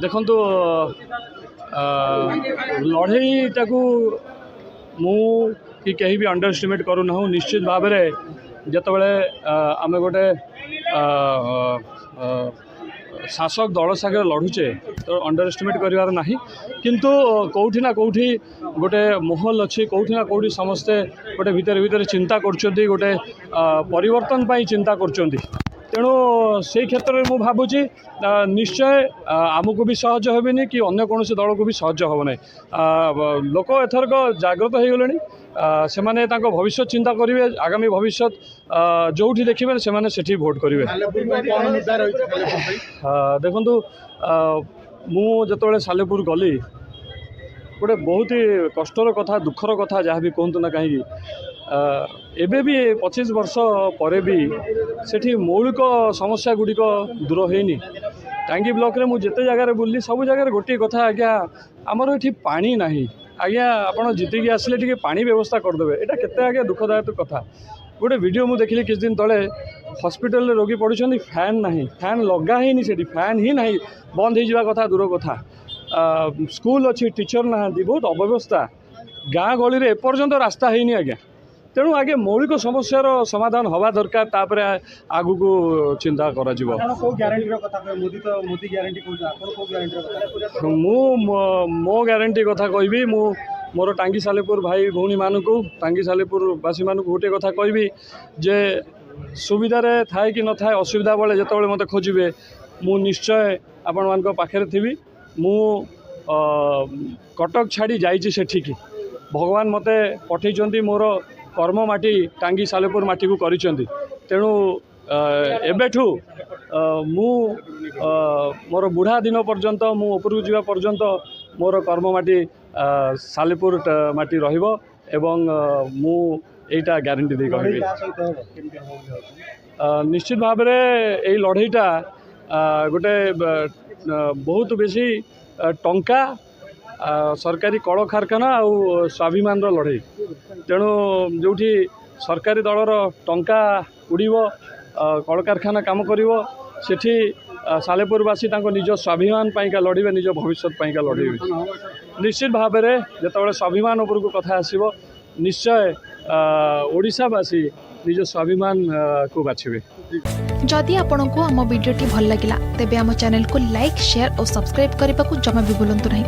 देखु लड़ईटा को मु कि कहीं भी अंडर एस्टिमेट करूना निश्चित भाव में जिते आम गोटे शासक दल सागर लड़ुचे तो अंडर एस्टिमेट करार ना किंतु कौटी ना कौटी गोटे महल अच्छी कौटी ना कौटी समस्ते गोटे भितर भितर चिंता कर गोटे परिवर्तन पाई चिंता कर तेणु से क्षेत्र में मुझे भावुची निश्चय आमको भी सहज हेनी कि अन्य कौन दल को भी सहज हम ना लोक एथरक जागृत हो गले से माने भविष्य चिंता करेंगे आगामी भविष्य जो देखिए से भोट करेंगे। देखु मुझे सालेपुर गली गोटे बहुत ही कष्टर कथा दुखर कथा जहाँ भी कहतु ना कहीं एबे भी 25 वर्ष पर भी सेठी मौलिक समस्या गुड़िक दूर होनी टांगी ब्लॉक रे मुझे जगह बुल्ली सब जगह गोटे कथा आज्ञा आमर ये पानी ना आज्ञा आपड़ जीतिकी आसिले टी पानी व्यवस्था करदे यहाँ केते आज्ञा दुखदायक कथा गोटे वीडियो मुझे देखिली किछ दिन तले हॉस्पिटल रे रोगी पड़ुछन्ती फैन नहीं फैन लगा ही सेठी फैन ही नहीं बंद हो जावा कथा दूर कथा स्कूल अच्छी टीचर ना बहुत अव्यवस्था गाँ गली रे एपर्यंत रास्ता है आज्ञा तेणु आगे मौलिक समस्यार समाधान हवा दरकार तापर आगु को चिंता करा जीवो मो ग्यारंटी कथा कहबी मु मोर टांगी सालेपुर भाई भौणी मानक टांगी सालेपुर वासी मानक गोटे कथा कहबी जे सुविधार थाए कि न थाए असुविधा बेले जिते मत खोजे मु निश्चय आपण मान पाखे थी मु कटक छाड़ी जाइए सेठिकी भगवान मते पठे मोर कर्म माटी टांगी सालेपुर माटी को करिसेंती तेणु एबेठू मु मोर बुढ़ा दिन पर्यंत मु ऊपर जावा पर्यंत मोर कर्म माटी सालेपुर माटी रहिबो एवं मु एटा ग्यारंटी दे कहबी निश्चित भाव में यही लड़ईटा गोटे बहुत बेसी टंका सरकारी कल कारखाना आउ स्वाभिमान लड़ई तेणु जो सरकारी दलर टंका उड़ीब कल कारखाना काम कर सेठी सालेपुरवासी निज स्वाभिमान पाइका लड़े निज भविष्य पाइका लड़े निश्चित भाव में जो स्वाभिमान उपरको कथा आसो निश्चय ओडिशावासी निज स्वाभिमान को बाछिबे। जदि आपंक आम भिडी भल लगा तेब आम चैनल को लाइक शेयर और सब्सक्राइब करने को जमा भी भूलु नहीं।